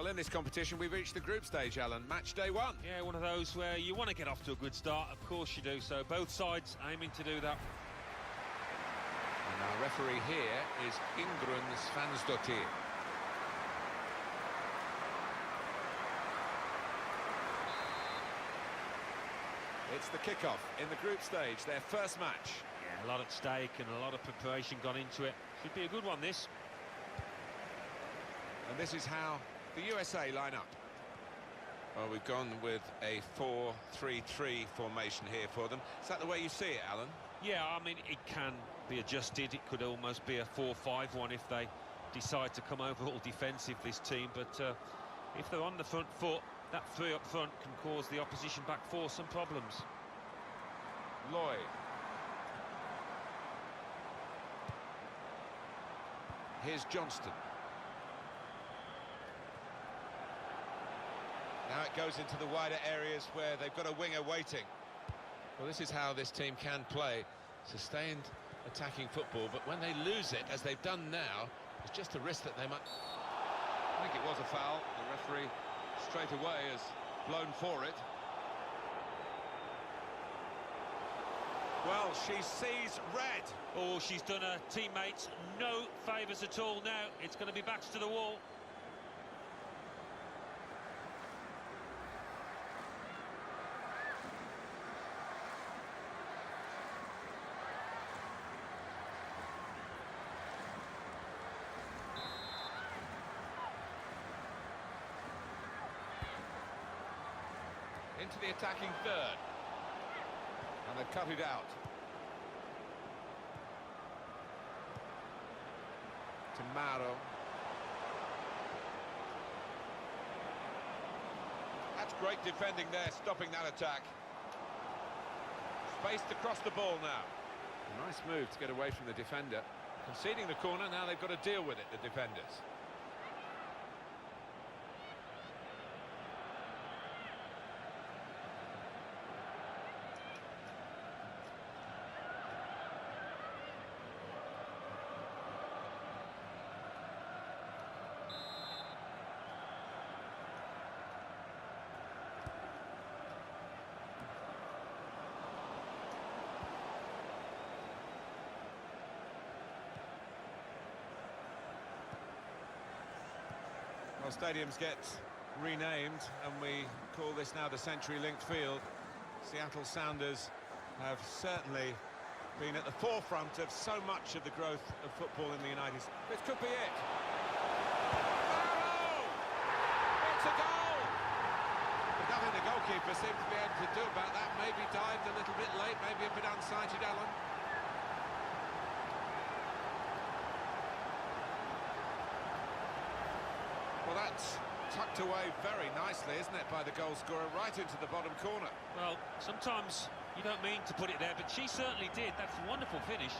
Well, in this competition, we've reached the group stage, Alan. Match day one. Yeah, one of those where you want to get off to a good start. Of course you do. So both sides aiming to do that. And our referee here is Ingrun Svansdottir. It's the kickoff in the group stage, their first match. Yeah, a lot at stake and a lot of preparation gone into it. Should be a good one, this. And this is how the USA line up. Well, we've gone with a 4-3-3 formation here for them. Is that the way you see it, Alan? Yeah, I mean, it can be adjusted. It could almost be a 4-5-1 if they decide to come over all defensive, this team. But if they're on the front foot, that three up front can cause the opposition back four some problems. Lloyd. Here's Johnston. Now it goes into the wider areas where they've got a winger waiting. Well, this is how this team can play. Sustained attacking football, but when they lose it, as they've done now, it's just a risk that they might... I think it was a foul. The referee straight away has blown for it. Well, she sees red. Oh, she's done her teammates no favours at all now. It's going to be backs to the wall. Into the attacking third. And they've cut it out. To Maro. That's great defending there, stopping that attack. Spaced across the ball now. A nice move to get away from the defender. Conceding the corner, now they've got to deal with it, the defenders. Well, stadiums get renamed, and we call this now the CenturyLink Field. Seattle Sounders have certainly been at the forefront of so much of the growth of football in the United States. This could be it. Barrow! It's a goal! But nothing the goalkeeper seemed to be able to do about that. Maybe dived a little bit late, maybe a bit unsighted, Alan. Well, that's tucked away very nicely, isn't it, by the goal scorer, right into the bottom corner. Well, sometimes you don't mean to put it there, but she certainly did. That's a wonderful finish.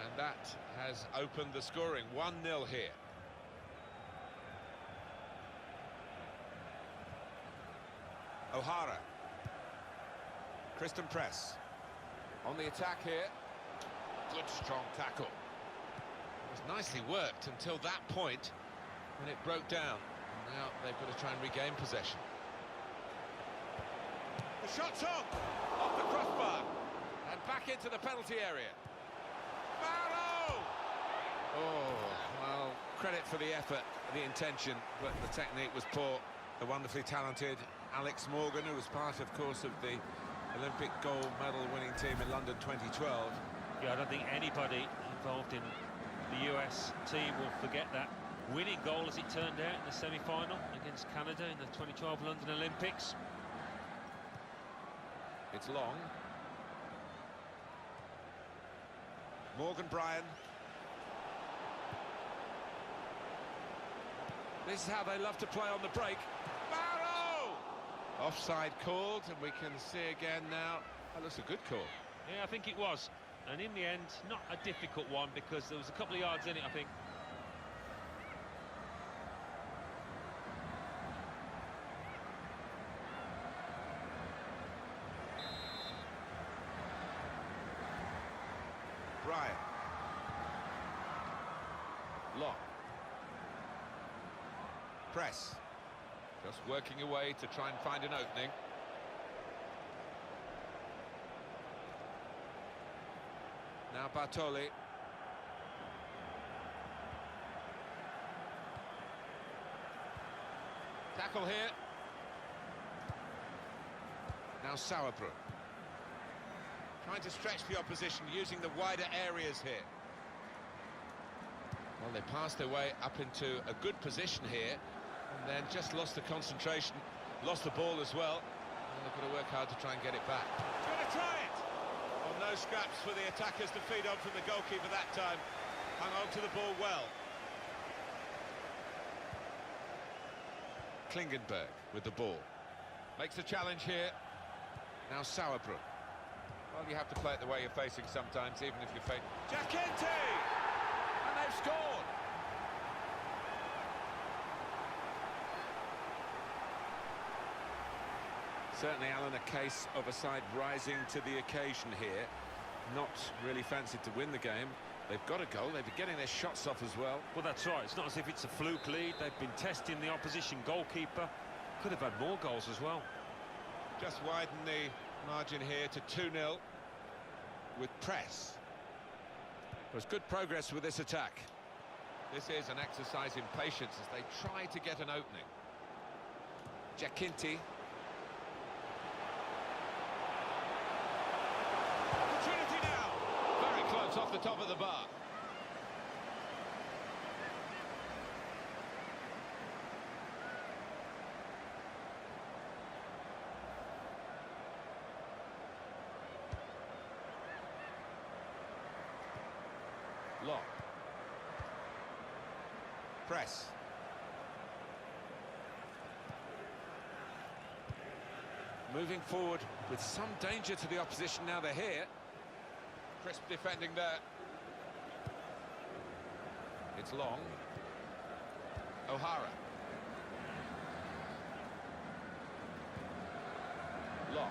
And that has opened the scoring. 1-0 here. O'Hara. Kristen Press. On the attack here. Good strong tackle. It was nicely worked until that point when it broke down. And now they've got to try and regain possession. The shot's on! Off the crossbar. And back into the penalty area. Barrow! Oh, well, credit for the effort, the intention, but the technique was poor. The wonderfully talented Alex Morgan, who was part, of course, of the Olympic gold medal winning team in London 2012. Yeah, I don't think anybody involved in the US team will forget that winning goal, as it turned out, in the semi-final against Canada in the 2012 London Olympics. It's long. Morgan Bryan. This is how they love to play on the break. Barrow! Offside called, and we can see again now. That looks a good call. Yeah, I think it was. And in the end, not a difficult one, because there was a couple of yards in it, I think. Press. Just working away to try and find an opening. Now Bartoli. Tackle here. Now Sauerbrunn. Trying to stretch the opposition, using the wider areas here. Well, they passed their way up into a good position here, and then just lost the concentration, lost the ball as well. And they've got to work hard to try and get it back. Going to try it! Well, no scraps for the attackers to feed on from the goalkeeper that time. Hung on to the ball well. Klingenberg with the ball. Makes a challenge here. Now Sauerbrunn. Well, you have to play it the way you're facing sometimes, even if you're facing... Giacinti! And they've scored! Certainly, Alan, a case of a side rising to the occasion here. Not really fancied to win the game. They've got a goal, they've been getting their shots off as well. Well, that's right, it's not as if it's a fluke lead. They've been testing the opposition goalkeeper. Could have had more goals as well. Just widen the margin here to 2-0 with press. There's good progress with this attack. This is an exercise in patience as they try to get an opening. Giacinti. Opportunity now. Very close off the top of the bar. Long. Press. Moving forward with some danger to the opposition now they're here. Crisp defending there. It's Long. O'Hara. Long.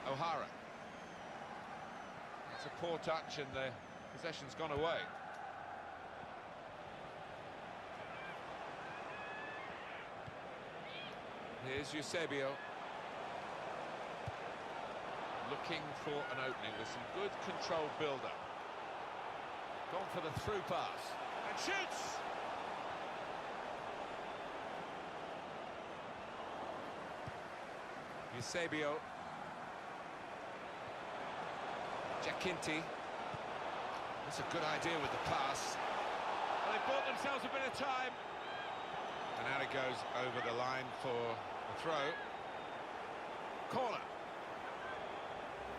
O'Hara. It's a poor touch and the possession's gone away. Here's Eusebio. Looking for an opening with some good controlled build-up. Gone for the through pass. And shoots! Eusebio. Giacinti. That's a good idea with the pass. Well, they bought themselves a bit of time. And out it goes over the line for the throw. Corner.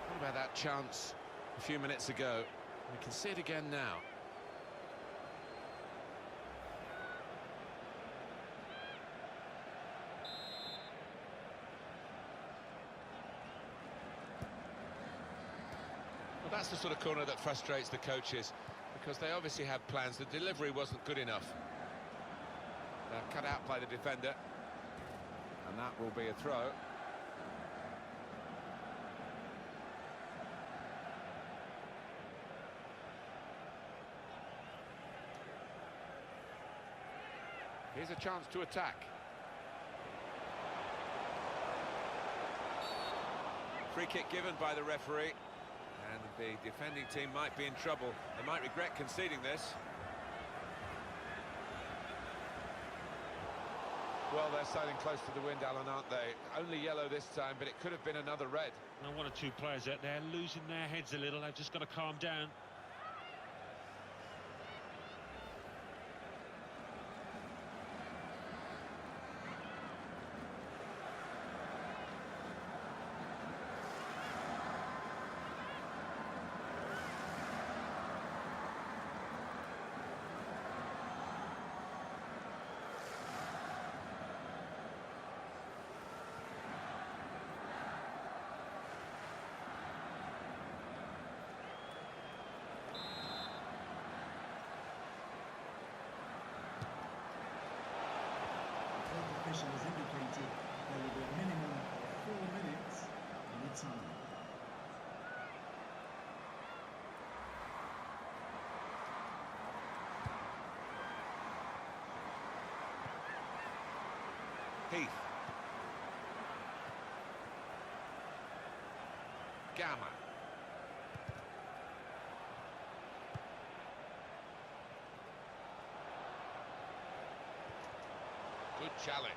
What about that chance a few minutes ago? We can see it again now. Well, that's the sort of corner that frustrates the coaches, because they obviously have plans. The delivery wasn't good enough. They're cut out by the defender, and that will be a throw. Here's a chance to attack. Free kick given by the referee, and the defending team might be in trouble. They might regret conceding this. Well, they're sailing close to the wind, Alan, aren't they? Only yellow this time, but it could have been another red. Now, one or two players out there losing their heads a little. They've just got to calm down. Official has indicated there will be a minimum of 4 minutes in the time. Gamma. Good challenge.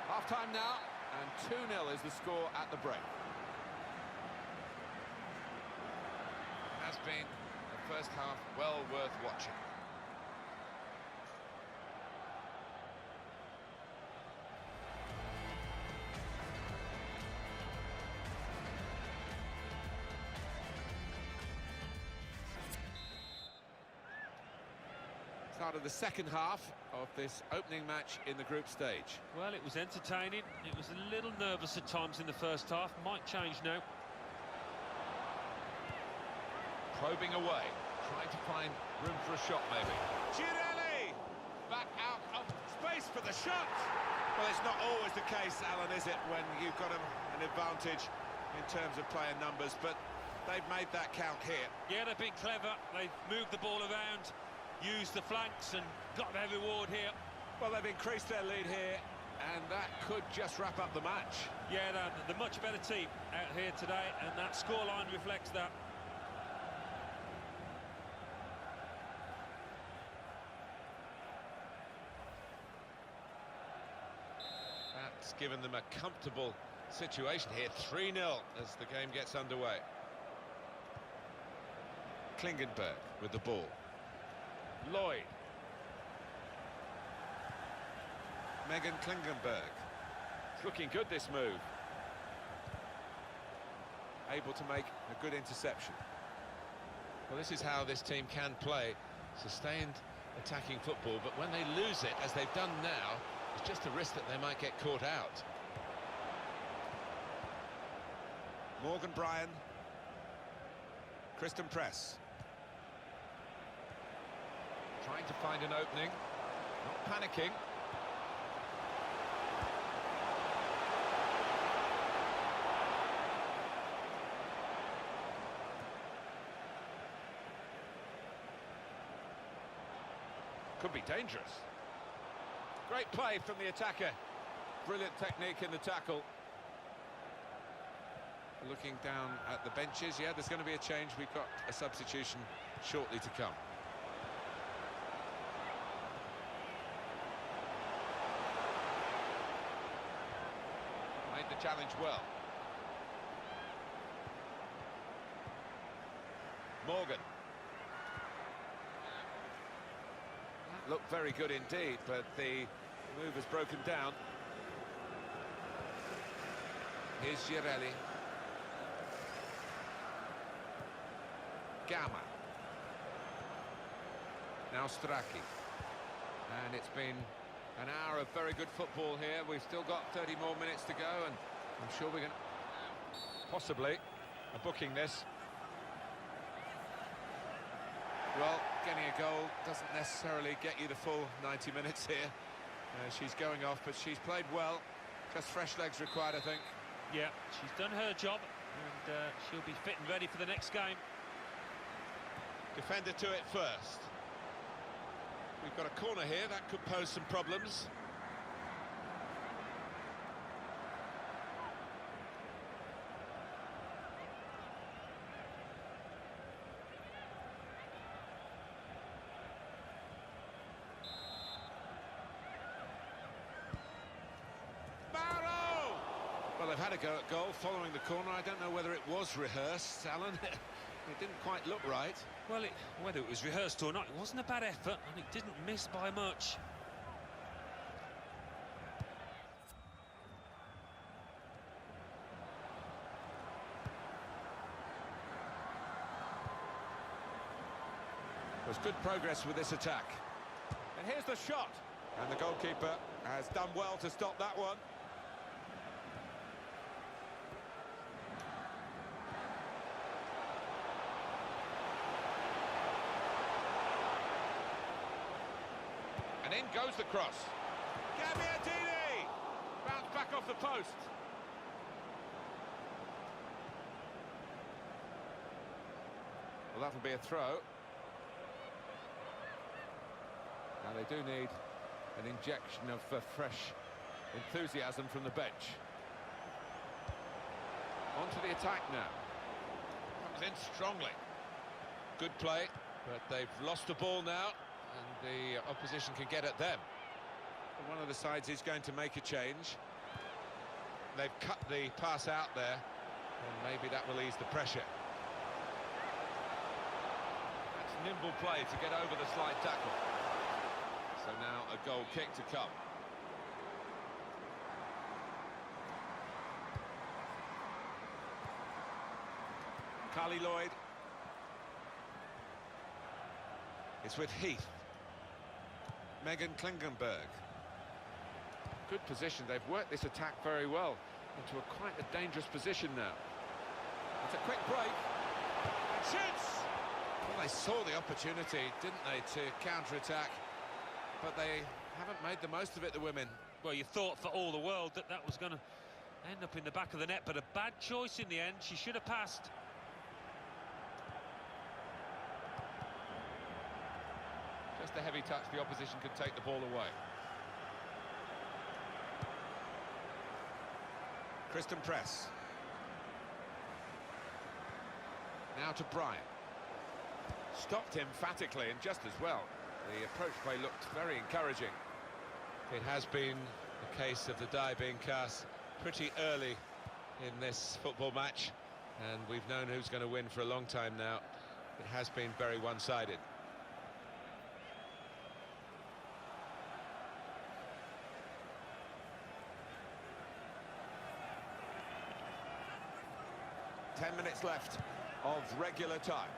Half-time now, and 2-0 is the score at the break. Has been the first half well worth watching. Start of the second half of this opening match in the group stage. Well, it was entertaining. It was a little nervous at times in the first half. Might change now. Probing away, trying to find room for a shot maybe. Girelli! Back out of space for the shot! Well, it's not always the case, Alan, is it, when you've got an advantage in terms of player numbers, but they've made that count here. Yeah, they've been clever. They've moved the ball around, used the flanks and got their reward here. Well, they've increased their lead here, and that could just wrap up the match. Yeah, they're the much better team out here today, and that scoreline reflects that. That's given them a comfortable situation here. 3-0 as the game gets underway. Klingenberg with the ball. Lloyd. Megan Klingenberg. It's looking good, this move. Able to make a good interception. Well, this is how this team can play. Sustained attacking football, but when they lose it, as they've done now, it's just a risk that they might get caught out. Morgan Bryan. Kristen Press. Trying to find an opening, not panicking. Could be dangerous. Great play from the attacker. Brilliant technique in the tackle. Looking down at the benches, yeah, there's going to be a change. We've got a substitution shortly to come. Made the challenge well. Morgan. That looked very good indeed, but the move has broken down. Here's Girelli. Gamma. Now Strachey. And it's been an hour of very good football here. We've still got 30 more minutes to go, and I'm sure we're going to possibly booking this. Well, getting a goal doesn't necessarily get you the full 90 minutes here. She's going off, but she's played well. Just fresh legs required, I think. Yeah, she's done her job, and she'll be fit and ready for the next game. Defender to it first. We've got a corner here, that could pose some problems. Well, they've had a go at goal following the corner. I don't know whether it was rehearsed, Alan. It didn't quite look right. Well, whether it was rehearsed or not, it wasn't a bad effort, and it didn't miss by much. There's good progress with this attack. And here's the shot. And the goalkeeper has done well to stop that one. And in goes the cross. Gabbiadini! Bounce back off the post. Well, that'll be a throw. Now they do need An injection of fresh enthusiasm from the bench. On to the attack now. Comes in strongly. Good play, but they've lost the ball now, and the opposition can get at them. And one of the sides is going to make a change. They've cut the pass out there, and maybe that will ease the pressure. That's nimble play to get over the slide tackle. So now a goal kick to come. Carly Lloyd. It's with Heath. Megan Klingenberg. Good position. They've worked this attack very well into quite a dangerous position now. It's a quick break. And shoots! Well, they saw the opportunity, didn't they, to counter-attack. But they haven't made the most of it, the women. Well, you thought for all the world that that was going to end up in the back of the net, but a bad choice in the end. She should have passed. Just a heavy touch, the opposition could take the ball away. Kristen Press. Now to Bryant. Stopped emphatically and just as well. The approach play looked very encouraging. It has been a case of the die being cast pretty early in this football match, and we've known who's going to win for a long time now. It has been very one-sided. Ten minutes left of regular time.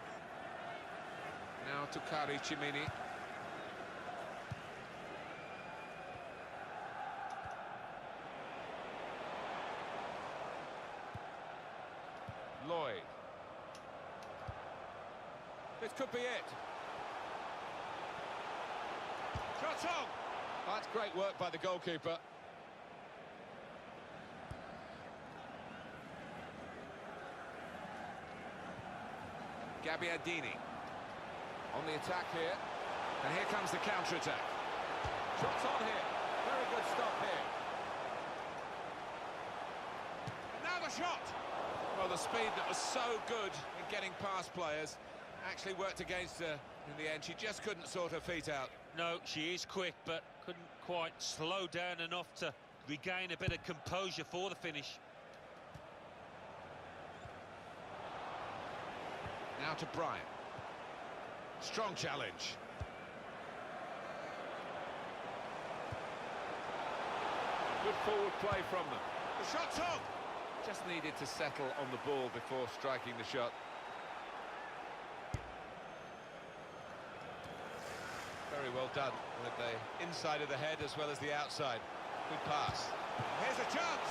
Now to Kari Chimini. Lloyd. This could be it. Shot on! That's great work by the goalkeeper. Gabbiadini on the attack here, and here comes the counter-attack. Shots on here, very good stop here. And now the shot! Well, the speed that was so good in getting past players actually worked against her in the end. She just couldn't sort her feet out. No, she is quick, but couldn't quite slow down enough to regain a bit of composure for the finish. Now to Bryant. Strong challenge. Good forward play from them. The shot's on! Just needed to settle on the ball before striking the shot. Very well done with the inside of the head as well as the outside. Good pass. Here's a chance!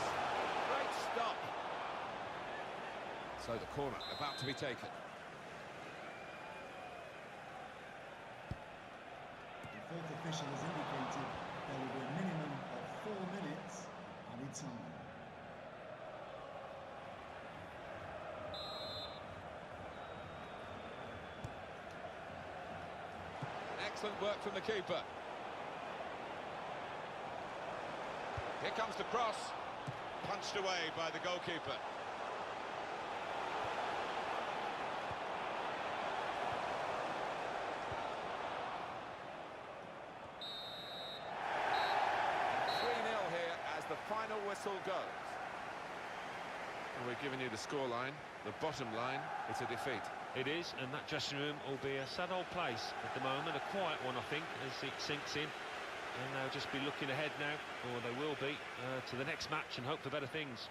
Great stop. So the corner about to be taken. The fourth official has indicated there will be a minimum of 4 minutes added time. Excellent work from the keeper. Here comes the cross. Punched away by the goalkeeper. The final whistle goes. And we're giving you the scoreline. The bottom line, it's a defeat. It is, and that dressing room will be a sad old place at the moment, a quiet one, I think, as it sinks in. And they'll just be looking ahead now, or they will be, to the next match and hope for better things.